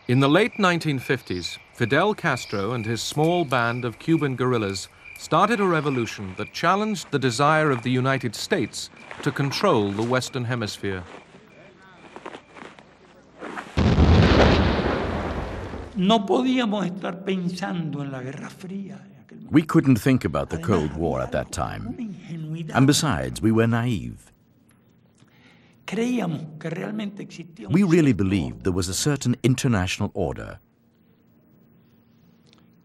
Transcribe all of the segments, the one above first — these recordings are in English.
In the late 1950s, Fidel Castro and his small band of Cuban guerrillas started a revolution that challenged the desire of the United States to control the Western Hemisphere. We couldn't think about the Cold War at that time. And besides, we were naive. We really believed there was a certain international order.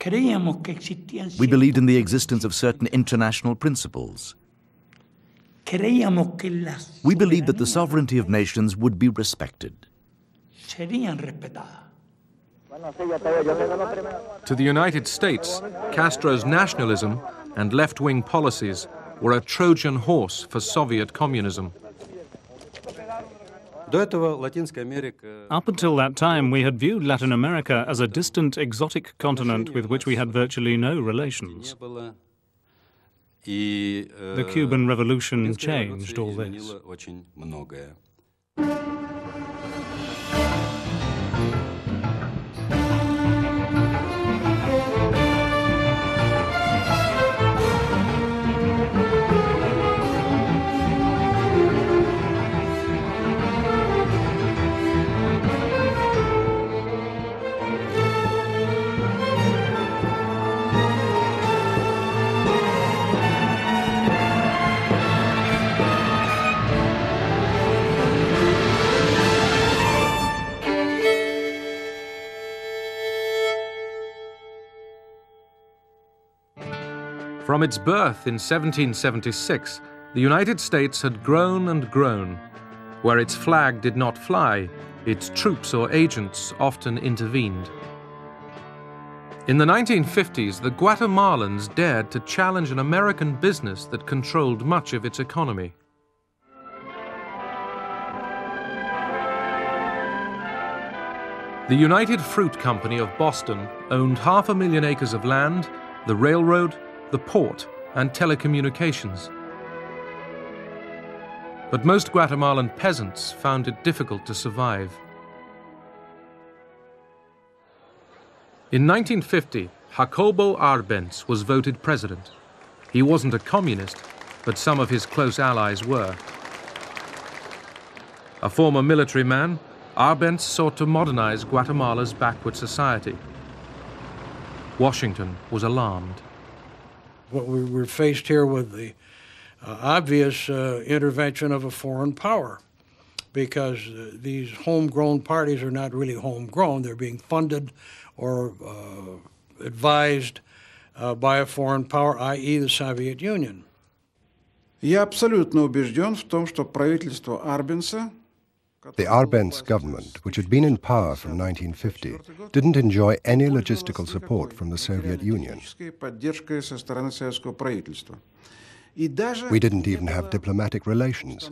We believed in the existence of certain international principles. We believed that the sovereignty of nations would be respected. To the United States, Castro's nationalism and left-wing policies were a Trojan horse for Soviet communism. Up until that time, we had viewed Latin America as a distant, exotic continent with which we had virtually no relations. The Cuban Revolution changed all this. From its birth in 1776, the United States had grown and grown. Where its flag did not fly, its troops or agents often intervened. In the 1950s, the Guatemalans dared to challenge an American business that controlled much of its economy. The United Fruit Company of Boston owned 500,000 acres of land, the railroad, the port, and telecommunications. But most Guatemalan peasants found it difficult to survive. In 1950, Jacobo Arbenz was voted president. He wasn't a communist, but some of his close allies were. A former military man, Arbenz sought to modernize Guatemala's backward society. Washington was alarmed. What we were faced here with the obvious intervention of a foreign power, because these homegrown parties are not really homegrown. They're being funded or advised by a foreign power, i.e. the Soviet Union. Я абсолютно убежден в том, что правительство Арбенса, the Arbenz government, which had been in power from 1950, didn't enjoy any logistical support from the Soviet Union. We didn't even have diplomatic relations.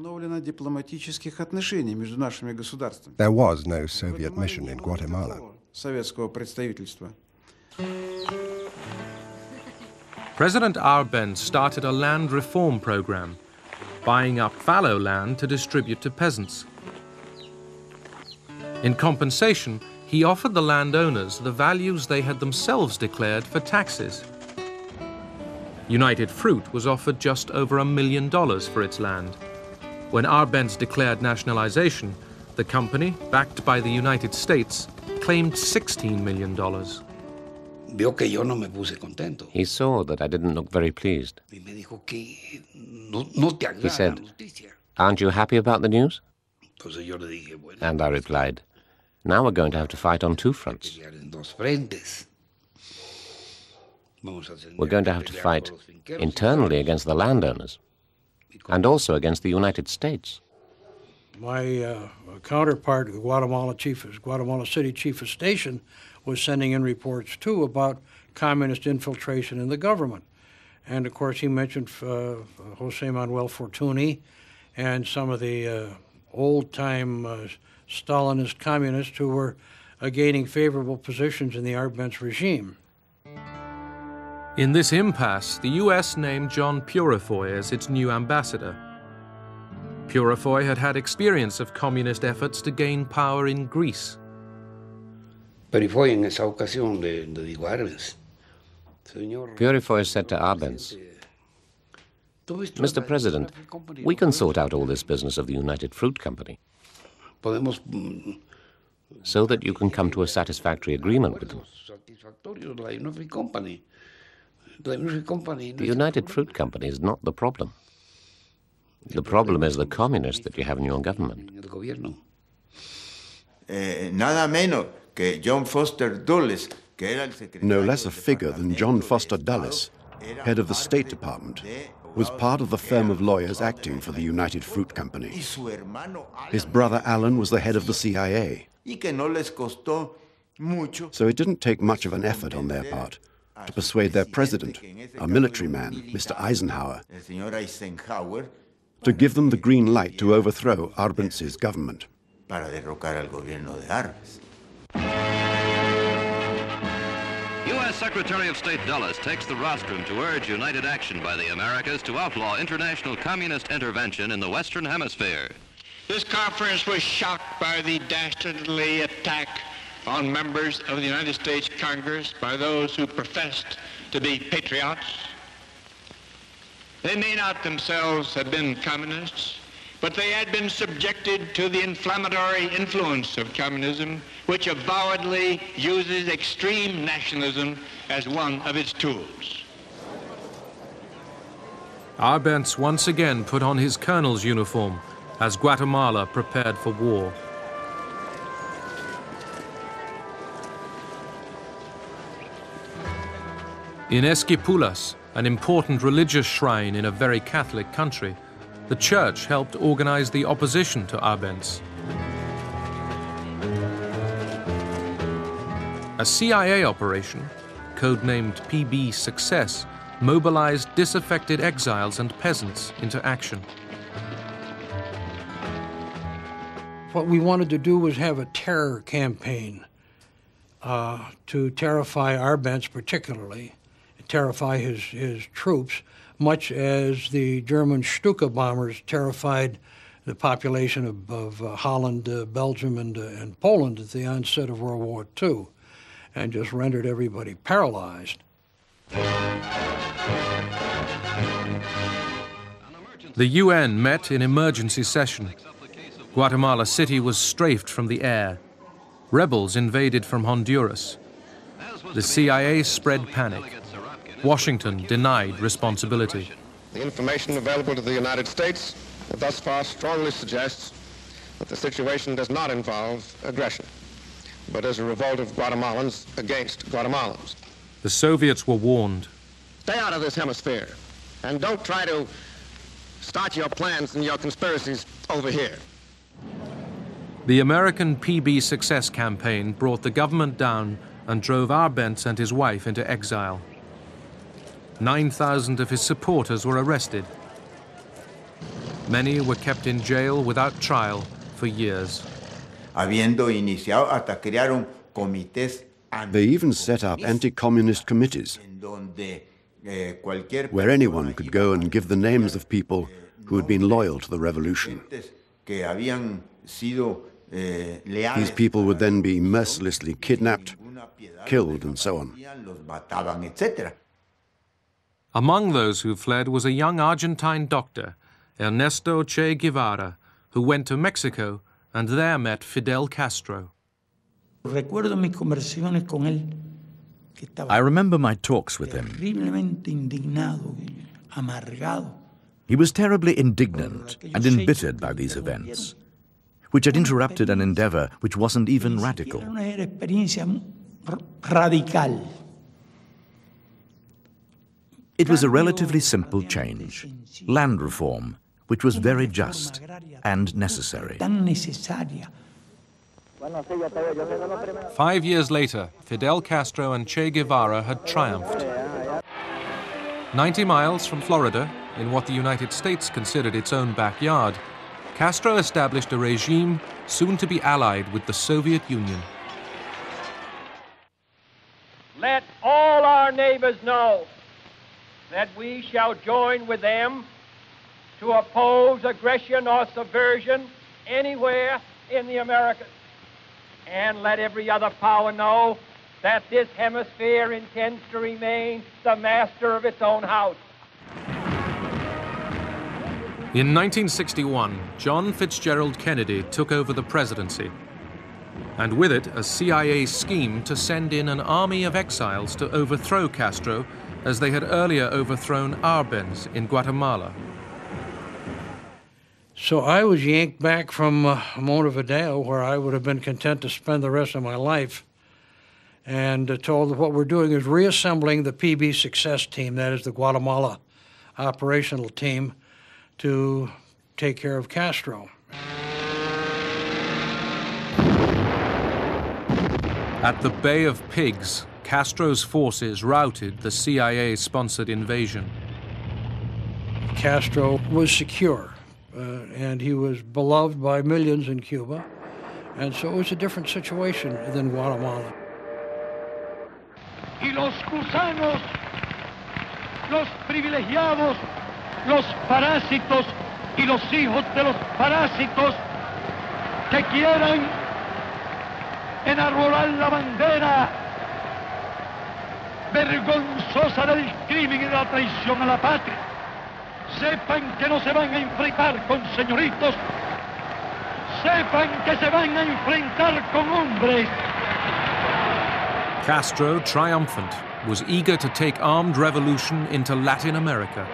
There was no Soviet mission in Guatemala. President Arbenz started a land reform program, buying up fallow land to distribute to peasants. In compensation, he offered the landowners the values they had themselves declared for taxes. United Fruit was offered just over $1 million for its land. When Arbenz declared nationalization, the company, backed by the United States, claimed $16 million. He saw that I didn't look very pleased. He said, "Aren't you happy about the news?" And I replied, "Now we're going to have to fight on two fronts. We're going to have to fight internally against the landowners and also against the United States." My counterpart, the Guatemala City Chief of Station, was sending in reports, too, about communist infiltration in the government. And, of course, he mentioned José Manuel Fortuny and some of the old-time Stalinist communists who were gaining favorable positions in the Arbenz regime. In this impasse, the U.S. named John Purifoy as its new ambassador. Purifoy had had experience of communist efforts to gain power in Greece. Purifoy said to Arbenz, "Mr. President, we can sort out all this business of the United Fruit Company so that you can come to a satisfactory agreement with them. The United Fruit Company is not the problem. The problem is the communists that you have in your government." Nada menos que John Foster Dulles, no less a figure than John Foster Dulles, head of the State Department, was part of the firm of lawyers acting for the United Fruit Company. His brother Alan was the head of the CIA. So it didn't take much of an effort on their part to persuade their president, a military man, Mr. Eisenhower, to give them the green light to overthrow Arbenz's government. U.S. Secretary of State Dulles takes the rostrum to urge united action by the Americas to outlaw international communist intervention in the Western Hemisphere. This conference was shocked by the dastardly attack on members of the United States Congress by those who professed to be patriots. They may not themselves have been communists, but they had been subjected to the inflammatory influence of communism, which avowedly uses extreme nationalism as one of its tools. Arbenz once again put on his colonel's uniform as Guatemala prepared for war. In Esquipulas, an important religious shrine in a very Catholic country, the church helped organize the opposition to Arbenz. A CIA operation, codenamed PB Success, mobilized disaffected exiles and peasants into action. What we wanted to do was have a terror campaign to terrify Arbenz particularly, terrify his troops, much as the German Stuka bombers terrified the population of Holland, Belgium, and Poland at the onset of World War II, and just rendered everybody paralyzed. The UN met in emergency session. Guatemala City was strafed from the air. Rebels invaded from Honduras. The CIA spread panic. Washington denied responsibility. The information available to the United States thus far strongly suggests that the situation does not involve aggression, but is a revolt of Guatemalans against Guatemalans. The Soviets were warned. Stay out of this hemisphere, and don't try to start your plans and your conspiracies over here. The American PB Success campaign brought the government down and drove Arbenz and his wife into exile. 9,000 of his supporters were arrested. Many were kept in jail without trial for years. They even set up anti-communist committees, where anyone could go and give the names of people who had been loyal to the revolution. These people would then be mercilessly kidnapped, killed, and so on. Among those who fled was a young Argentine doctor, Ernesto Che Guevara, who went to Mexico and there met Fidel Castro. I remember my talks with him. He was terribly indignant and embittered by these events, which had interrupted an endeavor which wasn't even radical. It was a relatively simple change, land reform, which was very just and necessary. 5 years later, Fidel Castro and Che Guevara had triumphed. 90 miles from Florida, in what the United States considered its own backyard, Castro established a regime soon to be allied with the Soviet Union. Let all our neighbors know that we shall join with them to oppose aggression or subversion anywhere in the Americas. and let every other power know that this hemisphere intends to remain the master of its own house. In 1961, John Fitzgerald Kennedy took over the presidency, and with it a CIA scheme to send in an army of exiles to overthrow Castro as they had earlier overthrown Arbenz in Guatemala. So I was yanked back from Montevideo, where I would have been content to spend the rest of my life, and told that what we're doing is reassembling the PB Success Team, that is the Guatemala operational team, to take care of Castro. At the Bay of Pigs, Castro's forces routed the CIA-sponsored invasion. Castro was secure, and he was beloved by millions in Cuba, and so it was a different situation than Guatemala. Y los gusanos, los privilegiados, los parásitos y los hijos de los parásitos que quieran enarbolar la bandera vergonzosa del crimen y de la traición a la patria, sepan que no se van a enfrentar con señoritos, sepan que se van a enfrentar con hombres. Castro, triumphant, was eager to take armed revolution into Latin America.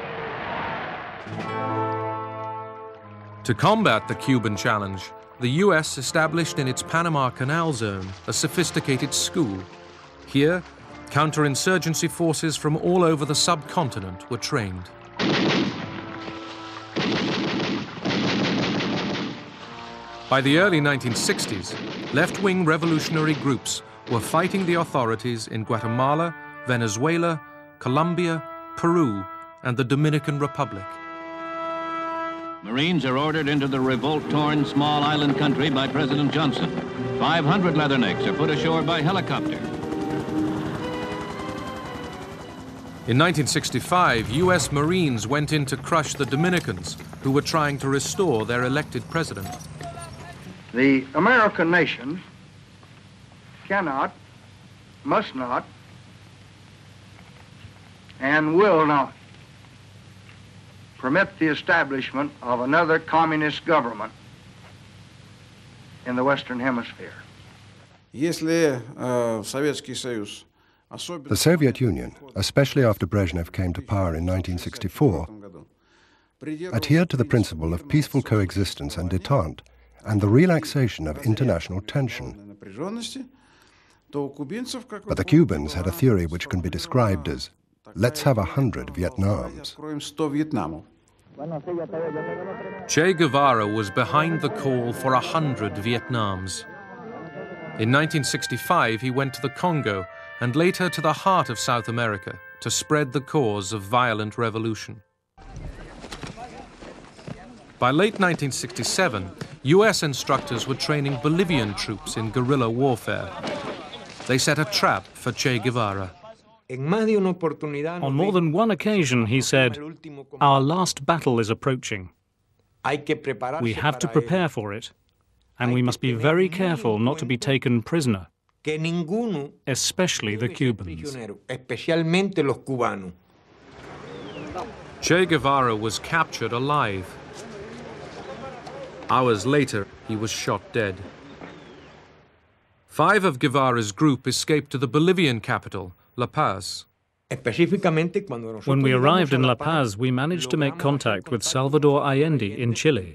To combat the Cuban challenge, the U.S. established in its Panama Canal zone a sophisticated school. Here, counterinsurgency forces from all over the subcontinent were trained. By the early 1960s, left-wing revolutionary groups were fighting the authorities in Guatemala, Venezuela, Colombia, Peru, and the Dominican Republic. Marines are ordered into the revolt-torn small island country by President Johnson. 500 Leathernecks are put ashore by helicopter. In 1965, U.S. Marines went in to crush the Dominicans, who were trying to restore their elected president. The American nation cannot, must not, and will not permit the establishment of another communist government in the Western Hemisphere. Если Советский Союз, The Soviet Union, especially after Brezhnev came to power in 1964, adhered to the principle of peaceful coexistence and détente and the relaxation of international tension. But the Cubans had a theory which can be described as, let's have 100 Vietnams. Che Guevara was behind the call for 100 Vietnams. In 1965, he went to the Congo and later to the heart of South America to spread the cause of violent revolution. By late 1967, U.S. instructors were training Bolivian troops in guerrilla warfare. They set a trap for Che Guevara. On more than one occasion, he said, "Our last battle is approaching. We have to prepare for it, and we must be very careful not to be taken prisoner, especially the Cubans." Che Guevara was captured alive. Hours later, he was shot dead. 5 of Guevara's group escaped to the Bolivian capital, La Paz. When we arrived in La Paz, we managed to make contact with Salvador Allende in Chile.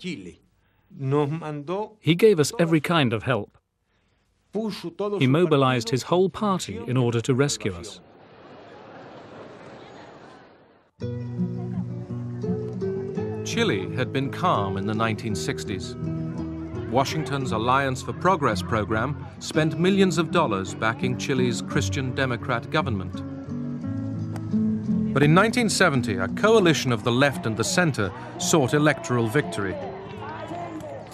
He gave us every kind of help. He mobilized his whole party in order to rescue us. Chile had been calm in the 1960s. Washington's Alliance for Progress program spent millions of dollars backing Chile's Christian Democrat government. But in 1970, a coalition of the left and the center sought electoral victory.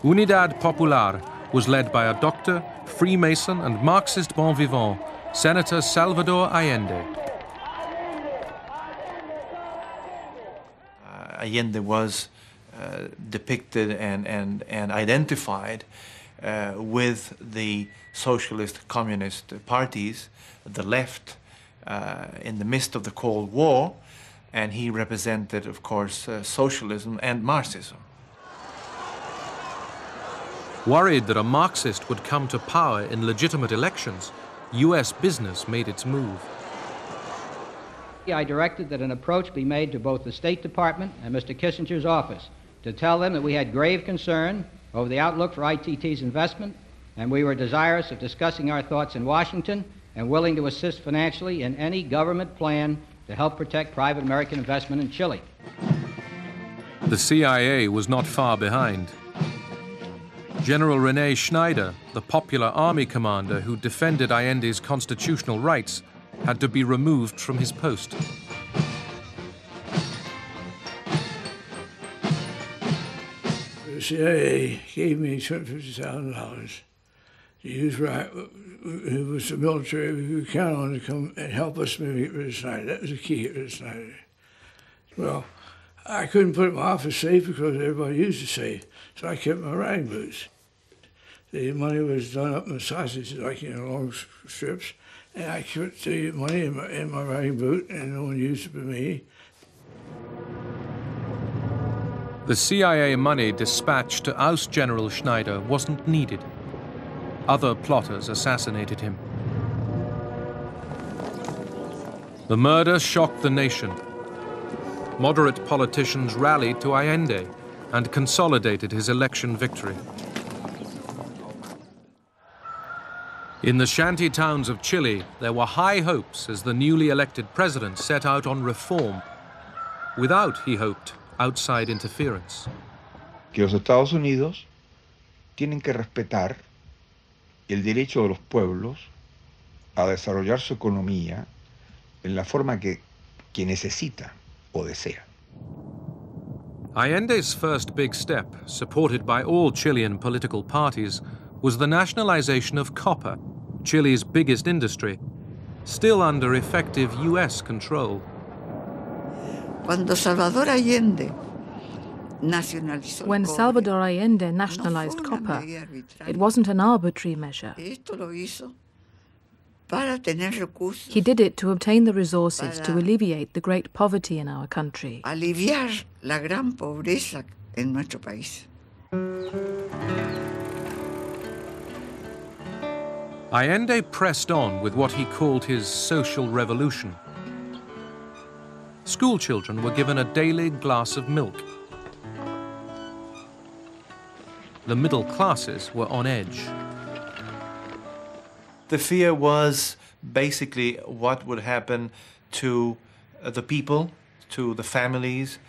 Unidad Popular was led by a doctor, Freemason, and Marxist bon vivant, Senator Salvador Allende. Allende was depicted and identified with the socialist communist parties, the left, in the midst of the Cold War, and he represented, of course, socialism and Marxism. Worried that a Marxist would come to power in legitimate elections, U.S. business made its move. I directed that an approach be made to both the State Department and Mr. Kissinger's office to tell them that we had grave concern over the outlook for ITT's investment, and we were desirous of discussing our thoughts in Washington and willing to assist financially in any government plan to help protect private American investment in Chile. The CIA was not far behind. General René Schneider, the popular army commander who defended Allende's constitutional rights, had to be removed from his post. The CIA gave me $250,000 to use for it was the military we could count on to come and help us maybe get rid of Snyder. That was the key, get rid of Snyder. Well, I couldn't put my office safe because everybody used the safe, so I kept my riding boots. The money was done up in sausages, like long strips, and I put the money in my riding boot, and no one used it but me. The CIA money dispatched to oust General Schneider wasn't needed. Other plotters assassinated him. The murder shocked the nation. Moderate politicians rallied to Allende and consolidated his election victory. In the shanty towns of Chile, there were high hopes as the newly elected president set out on reform, without, he hoped, outside interference. Que los Estados Unidos tienen que respetar el derecho de los pueblos a desarrollar su economía en la forma que necesita o desea. Allende's first big step, supported by all Chilean political parties, was the nationalization of copper, Chile's biggest industry, still under effective U.S. control. When Salvador Allende nationalized copper, it wasn't an arbitrary measure. He did it to obtain the resources to alleviate the great poverty in our country. Aliviar la gran pobreza en nuestro país. Allende pressed on with what he called his social revolution. School children were given a daily glass of milk. The middle classes were on edge. The fear was basically what would happen to the people, to the families,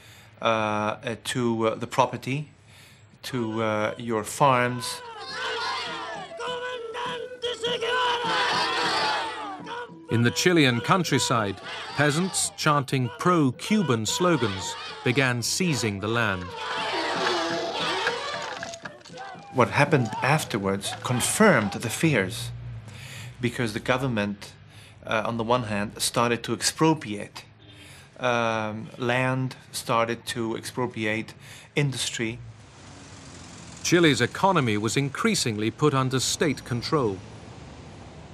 to the property, to your farms. In the Chilean countryside, peasants chanting pro-Cuban slogans began seizing the land. What happened afterwards confirmed the fears, because the government, on the one hand, started to expropriate land, started to expropriate industry. Chile's economy was increasingly put under state control.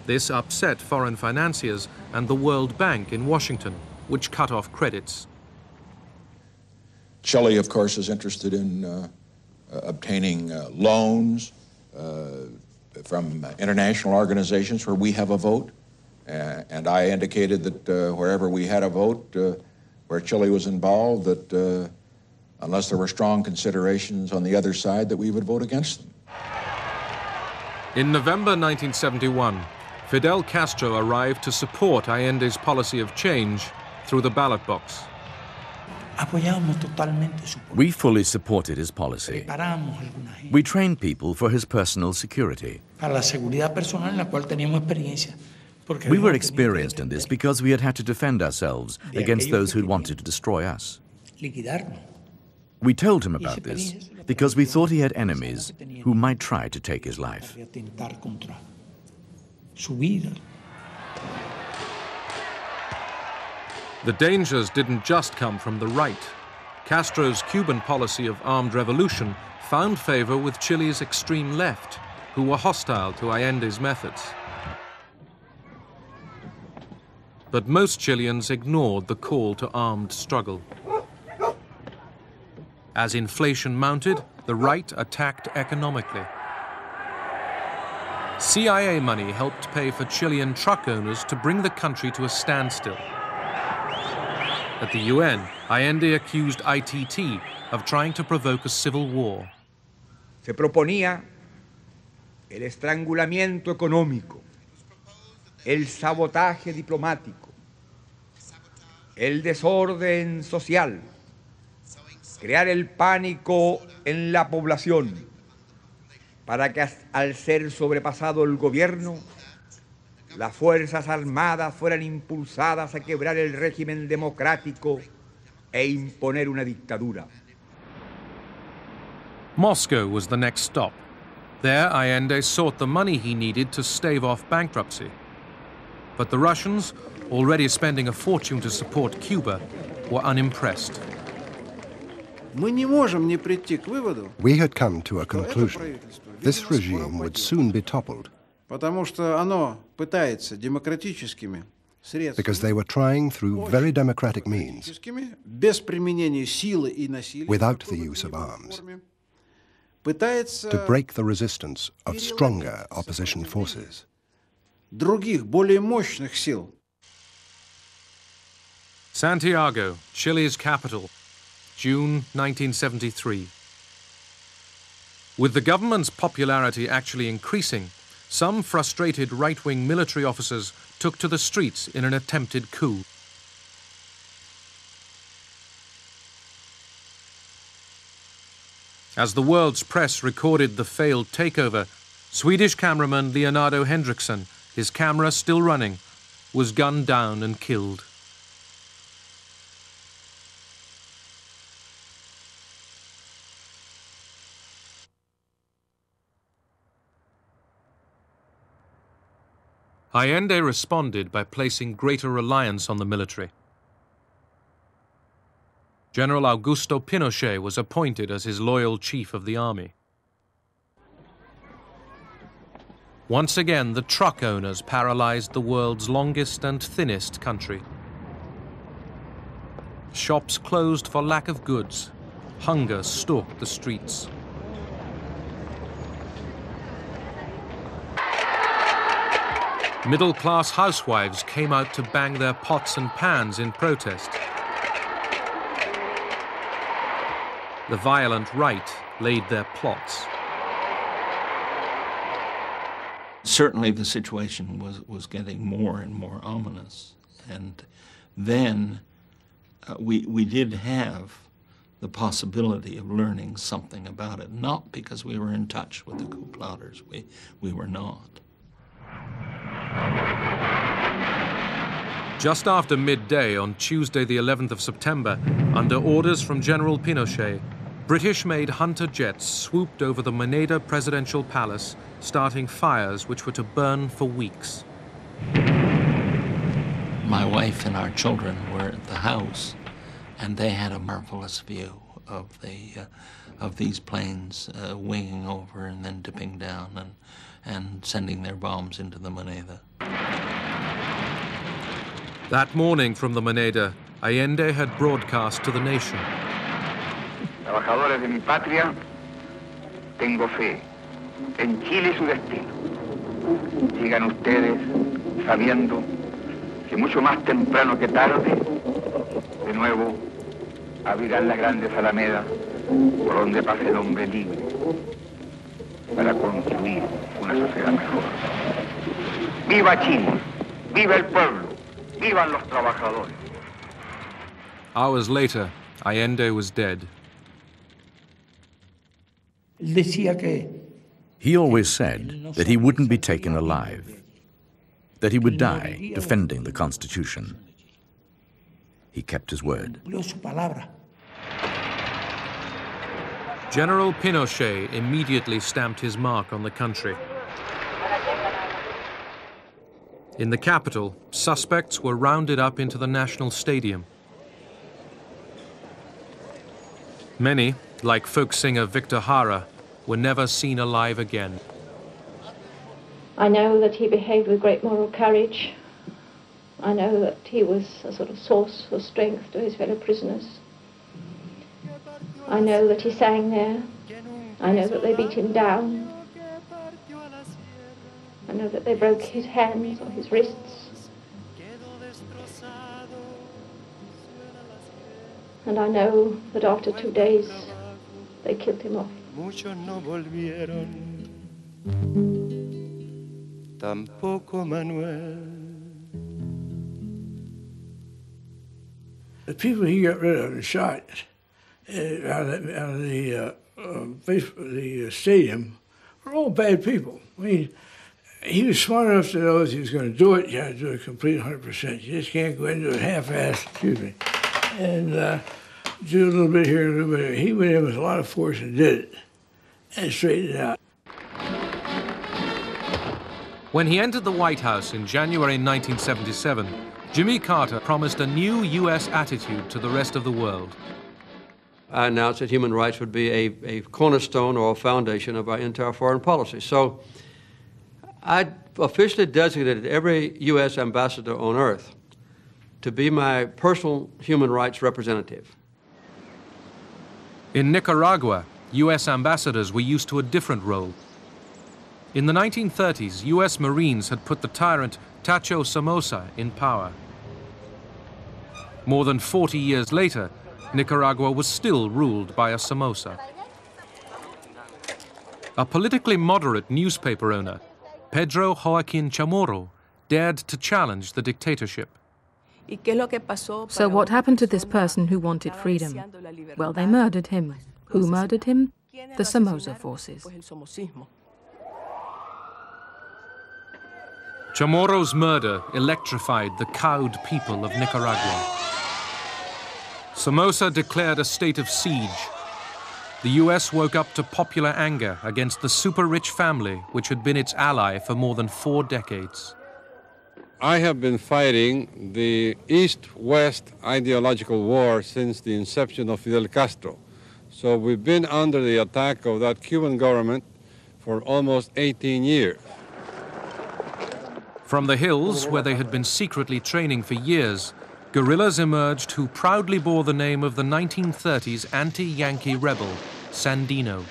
This upset foreign financiers and the World Bank in Washington, which cut off credits. Chile, of course, is interested in obtaining loans from international organizations where we have a vote. And I indicated that wherever we had a vote, where Chile was involved, that unless there were strong considerations on the other side, that we would vote against them. In November 1971, Fidel Castro arrived to support Allende's policy of change through the ballot box. We fully supported his policy. We trained people for his personal security. We were experienced in this because we had had to defend ourselves against those who wanted to destroy us. We told him about this because we thought he had enemies who might try to take his life. The dangers didn't just come from the right. Castro's Cuban policy of armed revolution found favor with Chile's extreme left. who were hostile to Allende's methods. But most Chileans ignored the call to armed struggle. As inflation mounted, the right attacked economically. CIA money helped pay for Chilean truck owners to bring the country to a standstill. At the UN, Allende accused ITT of trying to provoke a civil war. Se proponía el estrangulamiento económico, el sabotaje diplomático, el desorden social, crear el pánico en la población para que al ser sobrepasado el gobierno, las Fuerzas Armadas fueran impulsadas a quebrar el régimen democrático e imponer una dictadura. Moscow was the next stop. There, Allende sought the money he needed to stave off bankruptcy. But the Russians, already spending a fortune to support Cuba, were unimpressed. We had come to a conclusion. This regime would soon be toppled because they were trying through very democratic means, without the use of arms, to break the resistance of stronger opposition forces. Santiago, Chile's capital, June 1973. With the government's popularity actually increasing, some frustrated right-wing military officers took to the streets in an attempted coup. As the world's press recorded the failed takeover, Swedish cameraman Leonardo Henriksson, his camera still running, was gunned down and killed. Allende responded by placing greater reliance on the military. General Augusto Pinochet was appointed as his loyal chief of the army. Once again, the truck owners paralyzed the world's longest and thinnest country. Shops closed for lack of goods. Hunger stalked the streets. Middle-class housewives came out to bang their pots and pans in protest. The violent right laid their plots. Certainly the situation was getting more and more ominous. And then we did have the possibility of learning something about it, not because we were in touch with the coup plotters. We were not. Just after midday on Tuesday the 11th of September, under orders from General Pinochet, British-made Hunter jets swooped over the Moneda presidential palace, starting fires which were to burn for weeks. My wife and our children were at the house, and they had a marvelous view of these planes winging over and then dipping down and sending their bombs into the Moneda. That morning from the Moneda, Allende had broadcast to the nation. Trabajadores de mi patria, tengo fe en Chile y su destino. Sigan ustedes sabiendo que mucho más temprano que tarde, de nuevo abrirán las grandes alamedas por donde pase el hombre libre para construir una sociedad mejor. ¡Viva Chile! ¡Viva el pueblo! ¡Vivan los trabajadores! Hours later, Allende was dead. He always said that he wouldn't be taken alive, that he would die defending the Constitution. He kept his word. General Pinochet immediately stamped his mark on the country. In the capital, suspects were rounded up into the National Stadium. Many, like folk singer Victor Jara, were never seen alive again. I know that he behaved with great moral courage. I know that he was a sort of source of strength to his fellow prisoners. I know that he sang there. I know that they beat him down. I know that they broke his hands or his wrists. And I know that after 2 days, they killed him off. Muchos no volvieron, tampoco Manuel. The people he got rid of and shot out of the stadium were all bad people. I mean, he was smart enough to know if he was going to do it, you had to do it complete 100%. You just can't go into it half-assed, and do a little bit here, a little bit there. He went in with a lot of force and did it, and straightened it out. When he entered the White House in January 1977, Jimmy Carter promised a new U.S. attitude to the rest of the world. I announced that human rights would be a cornerstone or a foundation of our entire foreign policy. So I officially designated every U.S. ambassador on earth to be my personal human rights representative. In Nicaragua, U.S. ambassadors were used to a different role. In the 1930s, U.S. Marines had put the tyrant Tacho Somoza in power. More than 40 years later, Nicaragua was still ruled by a Somoza. A politically moderate newspaper owner, Pedro Joaquin Chamorro, dared to challenge the dictatorship. So what happened to this person who wanted freedom? Well, they murdered him. Who murdered him? The Somoza forces. Chamorro's murder electrified the cowed people of Nicaragua. Somoza declared a state of siege. The US woke up to popular anger against the super-rich family which had been its ally for more than 4 decades. I have been fighting the East-West ideological war since the inception of Fidel Castro. So we've been under the attack of that Cuban government for almost 18 years. From the hills, where they had been secretly training for years, guerrillas emerged who proudly bore the name of the 1930s anti-Yankee rebel, Sandino.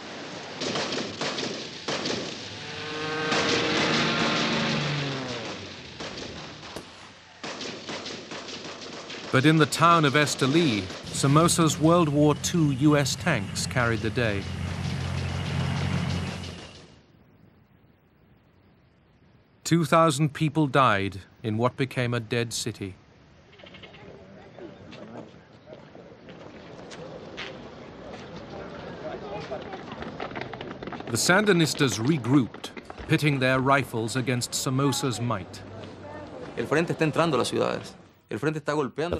But in the town of Esteli, Somoza's World War II US tanks carried the day. "2,000 people died in what became a dead city. The Sandinistas regrouped, pitting their rifles against Somoza's might. The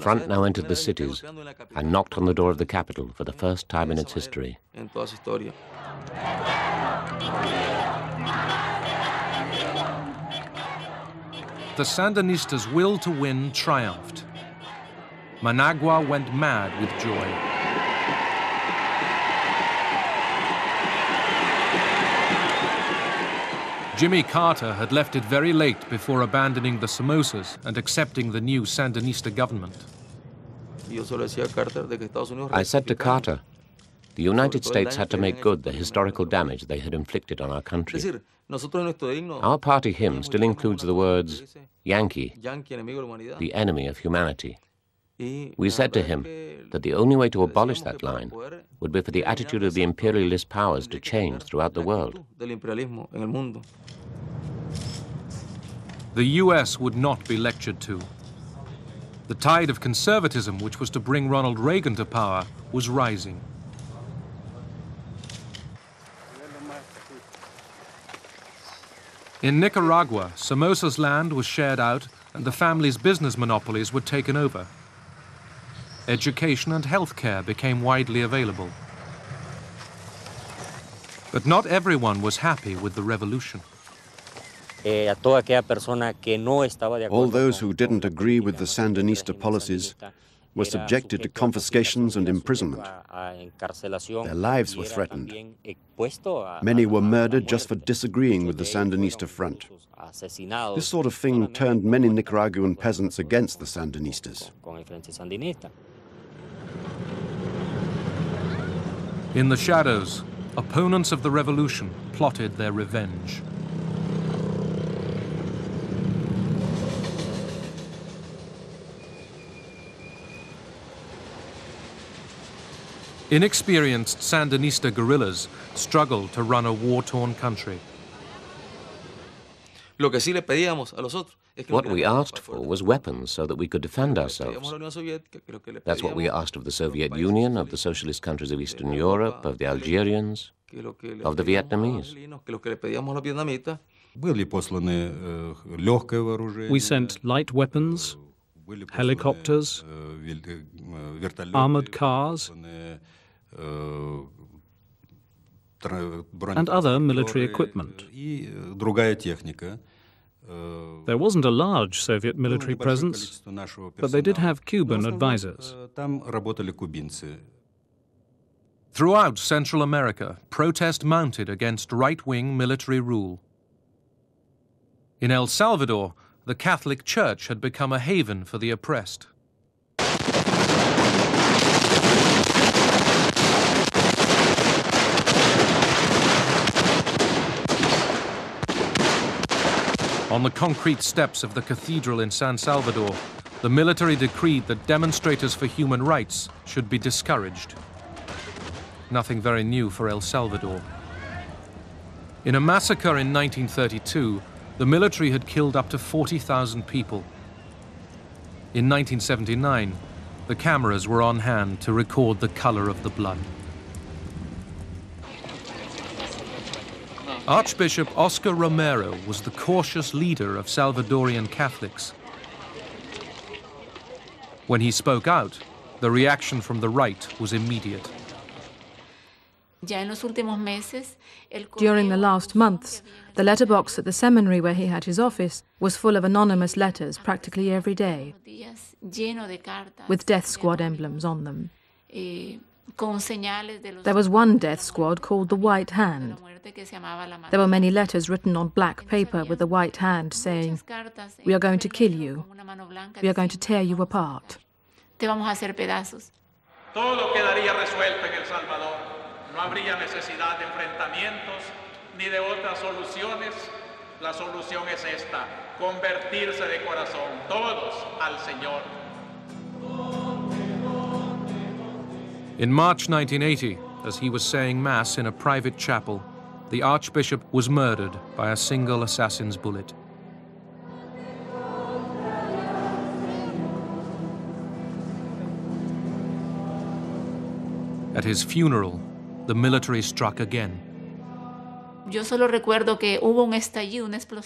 front now entered the cities and knocked on the door of the capital for the first time in its history. The Sandinistas' will to win triumphed. Managua went mad with joy. Jimmy Carter had left it very late before abandoning the Somozas and accepting the new Sandinista government. I said to Carter, the United States had to make good the historical damage they had inflicted on our country. Our party hymn still includes the words, Yankee, the enemy of humanity. We said to him that the only way to abolish that line would be for the attitude of the imperialist powers to change throughout the world. The US would not be lectured to. The tide of conservatism, which was to bring Ronald Reagan to power, was rising. In Nicaragua, Somoza's land was shared out and the family's business monopolies were taken over. Education and health care became widely available. But not everyone was happy with the revolution. All those who didn't agree with the Sandinista policies were subjected to confiscations and imprisonment. Their lives were threatened. Many were murdered just for disagreeing with the Sandinista front. This sort of thing turned many Nicaraguan peasants against the Sandinistas. In the shadows, opponents of the revolution plotted their revenge. Inexperienced Sandinista guerrillas struggled to run a war-torn country. What we asked for was weapons so that we could defend ourselves. That's what we asked of the Soviet Union, of the socialist countries of Eastern Europe, of the Algerians, of the Vietnamese. We sent light weapons, helicopters, armored cars, and other military equipment. There wasn't a large Soviet military presence, but they did have Cuban advisors. Throughout Central America, protest mounted against right-wing military rule. In El Salvador, the Catholic Church had become a haven for the oppressed. On the concrete steps of the cathedral in San Salvador, the military decreed that demonstrators for human rights should be discouraged. Nothing very new for El Salvador. In a massacre in 1932, the military had killed up to 40,000 people. In 1979, the cameras were on hand to record the color of the blood. Archbishop Oscar Romero was the cautious leader of Salvadorian Catholics. When he spoke out, the reaction from the right was immediate. During the last months, the letterbox at the seminary where he had his office was full of anonymous letters practically every day, with death squad emblems on them. There was one death squad called the White Hand. There were many letters written on black paper with the white hand saying, "We are going to kill you. We are going to tear you apart." Todo quedaría resuelto en El Salvador. No habría necesidad de enfrentamientos ni de otras soluciones. La solución es esta: convertirse de corazón todos al Señor. In March 1980, as he was saying Mass in a private chapel, the Archbishop was murdered by a single assassin's bullet. At his funeral, the military struck again.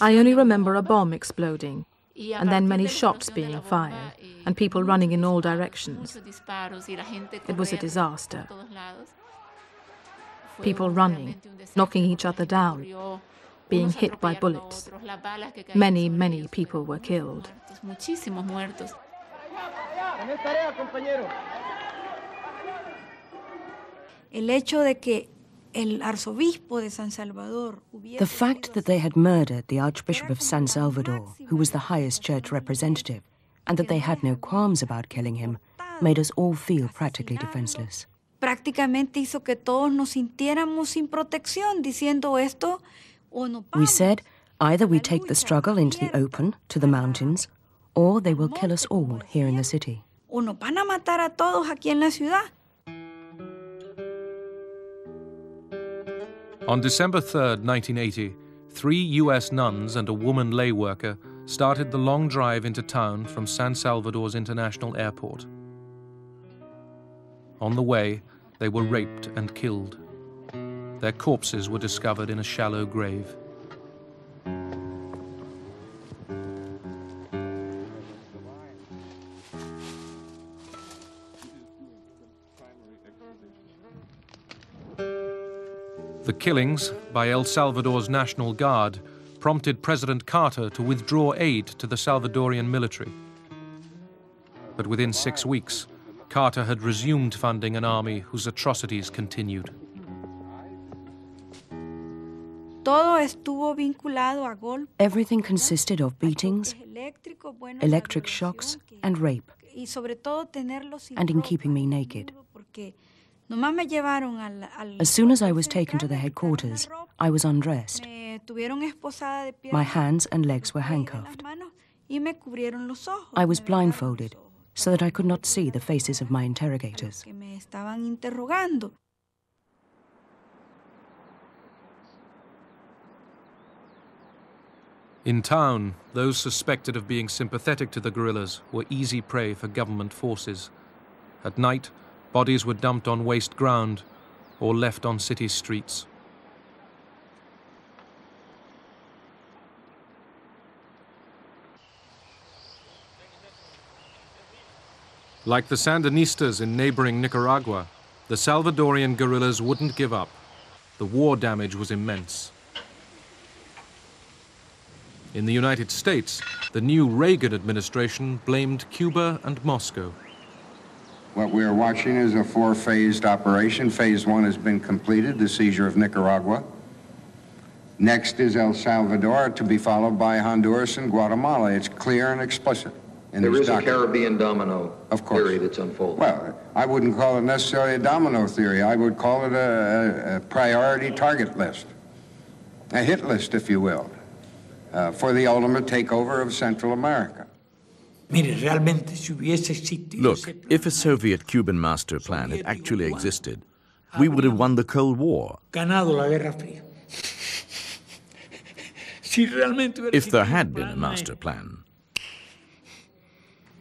I only remember a bomb exploding, and then many shots being fired, and people running in all directions. It was a disaster. People running, knocking each other down, being hit by bullets. Many, many people were killed. The fact that they had murdered the Archbishop of San Salvador, who was the highest church representative, and that they had no qualms about killing him, made us all feel practically defenseless. We said, either we take the struggle into the open, to the mountains, or they will kill us all here in the city. On December 3rd, 1980, 3 U.S. nuns and a woman lay worker started the long drive into town from San Salvador's international airport. On the way, they were raped and killed. Their corpses were discovered in a shallow grave. The killings by El Salvador's National Guard prompted President Carter to withdraw aid to the Salvadorian military. But within 6 weeks, Carter had resumed funding an army whose atrocities continued. Everything consisted of beatings, electric shocks, and rape, and in keeping me naked. As soon as I was taken to the headquarters, I was undressed. My hands and legs were handcuffed. I was blindfolded so that I could not see the faces of my interrogators. In town, those suspected of being sympathetic to the guerrillas were easy prey for government forces. At night, bodies were dumped on waste ground or left on city streets. Like the Sandinistas in neighboring Nicaragua, the Salvadorian guerrillas wouldn't give up. The war damage was immense. In the United States, the new Reagan administration blamed Cuba and Moscow. What we are watching is a four-phased operation. Phase one has been completed, the seizure of Nicaragua. Next is El Salvador, to be followed by Honduras and Guatemala. It's clear and explicit in there these is documents. A Caribbean domino theory that's unfolding. Well, I wouldn't call it necessarily a domino theory. I would call it a priority target list, a hit list, if you will, for the ultimate takeover of Central America. Look, if a Soviet-Cuban master plan had actually existed, we would have won the Cold War. If there had been a master plan.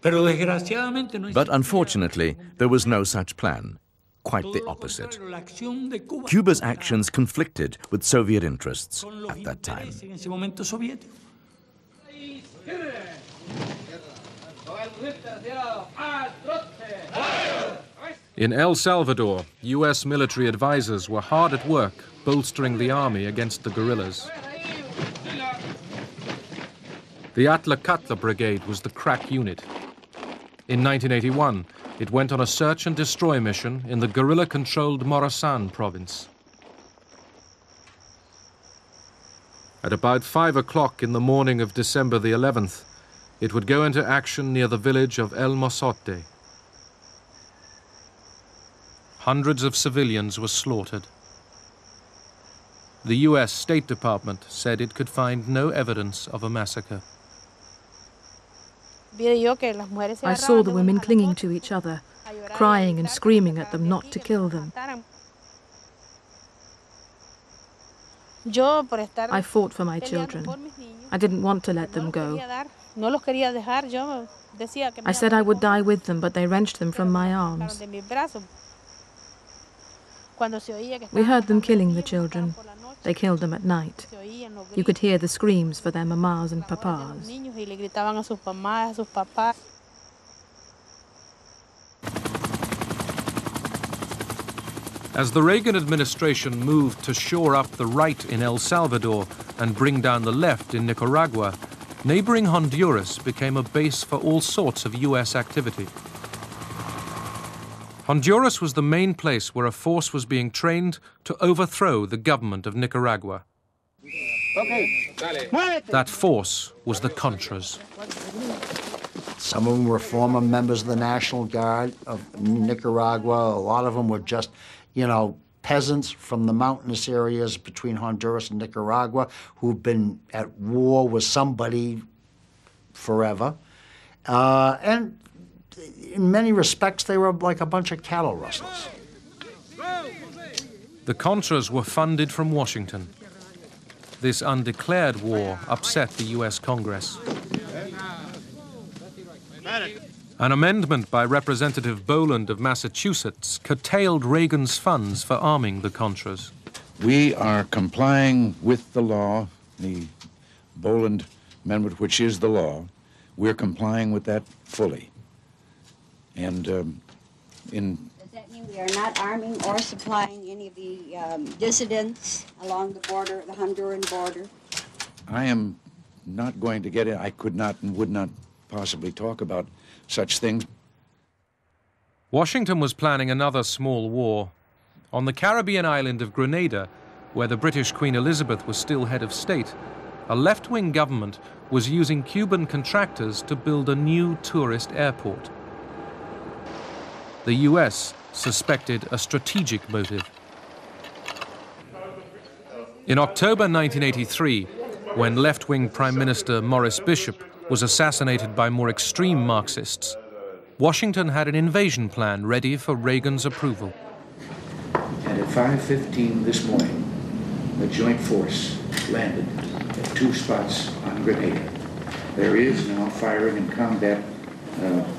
But unfortunately, there was no such plan. Quite the opposite. Cuba's actions conflicted with Soviet interests at that time. In El Salvador, U.S. military advisors were hard at work bolstering the army against the guerrillas. The Atlacatla Brigade was the crack unit. In 1981, it went on a search and destroy mission in the guerrilla-controlled Morazan province. At about 5 o'clock in the morning of December the 11th, it would go into action near the village of El Mozote. Hundreds of civilians were slaughtered. The U.S. State Department said it could find no evidence of a massacre. I saw the women clinging to each other, crying and screaming at them not to kill them. I fought for my children. I didn't want to let them go. I said I would die with them, but they wrenched them from my arms. We heard them killing the children. They killed them at night. You could hear the screams for their mamas and papas. As the Reagan administration moved to shore up the right in El Salvador and bring down the left in Nicaragua, neighboring Honduras became a base for all sorts of U.S. activity. Honduras was the main place where a force was being trained to overthrow the government of Nicaragua. That force was the Contras. Some of them were former members of the National Guard of Nicaragua. A lot of them were just, peasants from the mountainous areas between Honduras and Nicaragua who've been at war with somebody forever. And in many respects, they were like a bunch of cattle rustlers. The Contras were funded from Washington. This undeclared war upset the U.S. Congress. An amendment by Representative Boland of Massachusetts curtailed Reagan's funds for arming the Contras. We are complying with the law, the Boland Amendment, which is the law. We're complying with that fully. And Does that mean we are not arming or supplying any of the dissidents along the border, the Honduran border? I am not going to get in. I could not and would not possibly talk about such things. Washington was planning another small war. On the Caribbean island of Grenada, where the British Queen Elizabeth was still head of state, a left-wing government was using Cuban contractors to build a new tourist airport. The U.S. suspected a strategic motive. In October 1983, when left-wing Prime Minister Maurice Bishop was assassinated by more extreme Marxists, Washington had an invasion plan ready for Reagan's approval. And at 5:15 this morning, a joint force landed at 2 spots on Grenada. There is now firing and combat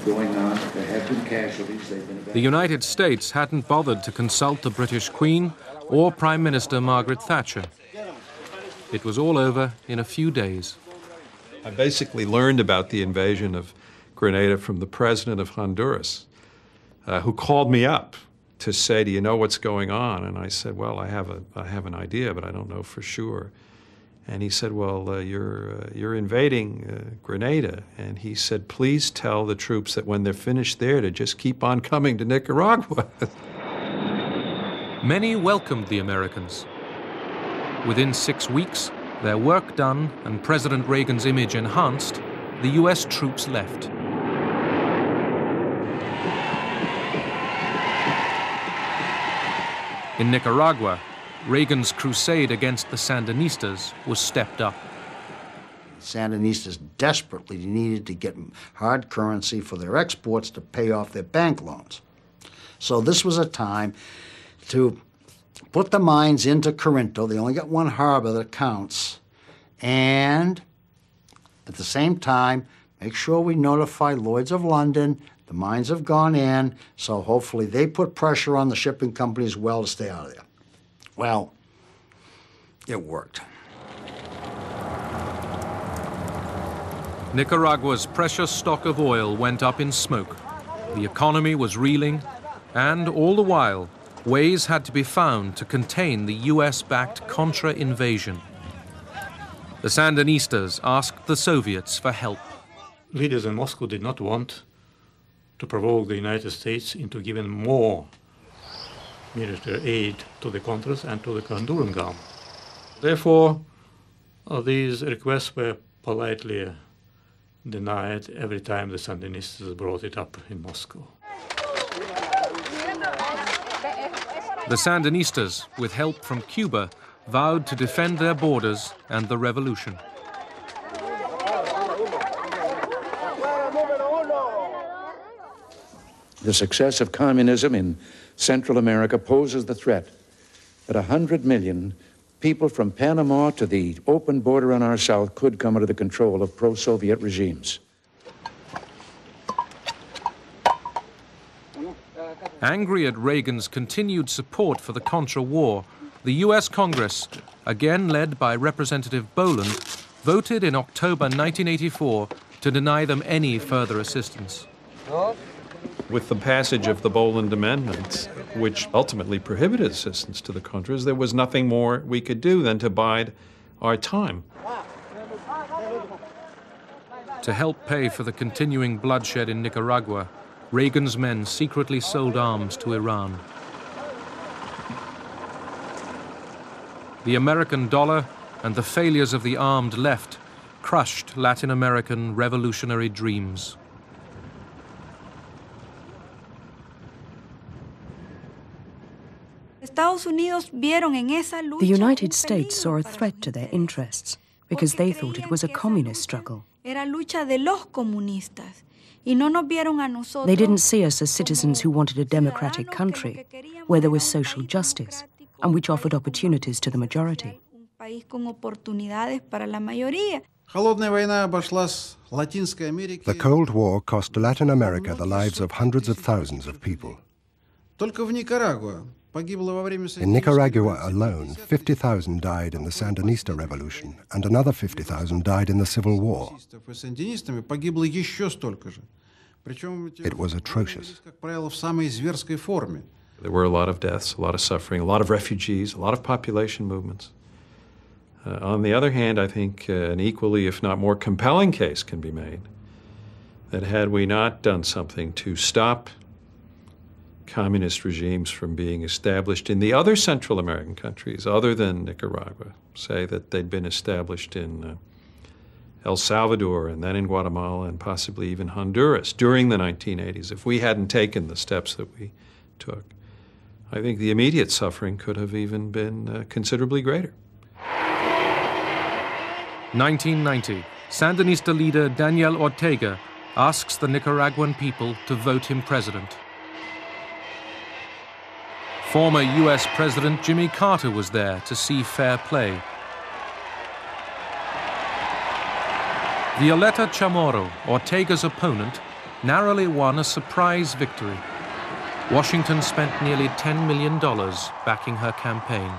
going on. There have been casualties. The United States hadn't bothered to consult the British Queen or Prime Minister Margaret Thatcher. It was all over in a few days. I basically learned about the invasion of Grenada from the president of Honduras, who called me up to say, "Do you know what's going on?" And I said, "Well, I have an idea, but I don't know for sure." And he said, "Well, you're invading Grenada." And he said, "Please tell the troops that when they're finished there to just keep on coming to Nicaragua." Many welcomed the Americans. Within 6 weeks, their work done and President Reagan's image enhanced, the U.S. troops left. In Nicaragua, Reagan's crusade against the Sandinistas was stepped up. Sandinistas desperately needed to get hard currency for their exports to pay off their bank loans. So this was a time to put the mines into Corinto. They only got one harbor that counts. And at the same time, make sure we notify Lloyd's of London. The mines have gone in, so hopefully they put pressure on the shipping company as well to stay out of there. Well, it worked. Nicaragua's precious stock of oil went up in smoke. The economy was reeling, and all the while, ways had to be found to contain the US-backed Contra invasion. The Sandinistas asked the Soviets for help. Leaders in Moscow did not want to provoke the United States into giving more military aid to the Contras and to the Honduran government. Therefore, these requests were politely denied every time the Sandinistas brought it up in Moscow. The Sandinistas, with help from Cuba, vowed to defend their borders and the revolution. The success of communism in Central America poses the threat that 100 million people from Panama to the open border on our south could come under the control of pro-Soviet regimes. Angry at Reagan's continued support for the Contra War, the U.S. Congress, again led by Representative Boland, voted in October 1984 to deny them any further assistance. With the passage of the Boland Amendment, which ultimately prohibited assistance to the Contras, there was nothing more we could do than to bide our time. To help pay for the continuing bloodshed in Nicaragua, Reagan's men secretly sold arms to Iran. The American dollar and the failures of the armed left crushed Latin American revolutionary dreams. The United States saw a threat to their interests because they thought it was a communist struggle. They didn't see us as citizens who wanted a democratic country where there was social justice and which offered opportunities to the majority. The Cold War cost Latin America the lives of hundreds of thousands of people. In Nicaragua alone, 50,000 died in the Sandinista Revolution, and another 50,000 died in the Civil War. It was atrocious. There were a lot of deaths, a lot of suffering, a lot of refugees, a lot of population movements. On the other hand, I think an equally, if not more compelling case can be made that had we not done something to stop communist regimes from being established in the other Central American countries other than Nicaragua, say that they'd been established in El Salvador and then in Guatemala and possibly even Honduras during the 1980s, if we hadn't taken the steps that we took, I think the immediate suffering could have even been considerably greater. 1990, Sandinista leader Daniel Ortega asks the Nicaraguan people to vote him president. Former U.S. President Jimmy Carter was there to see fair play. Violeta Chamorro, Ortega's opponent, narrowly won a surprise victory. Washington spent nearly $10 million backing her campaign.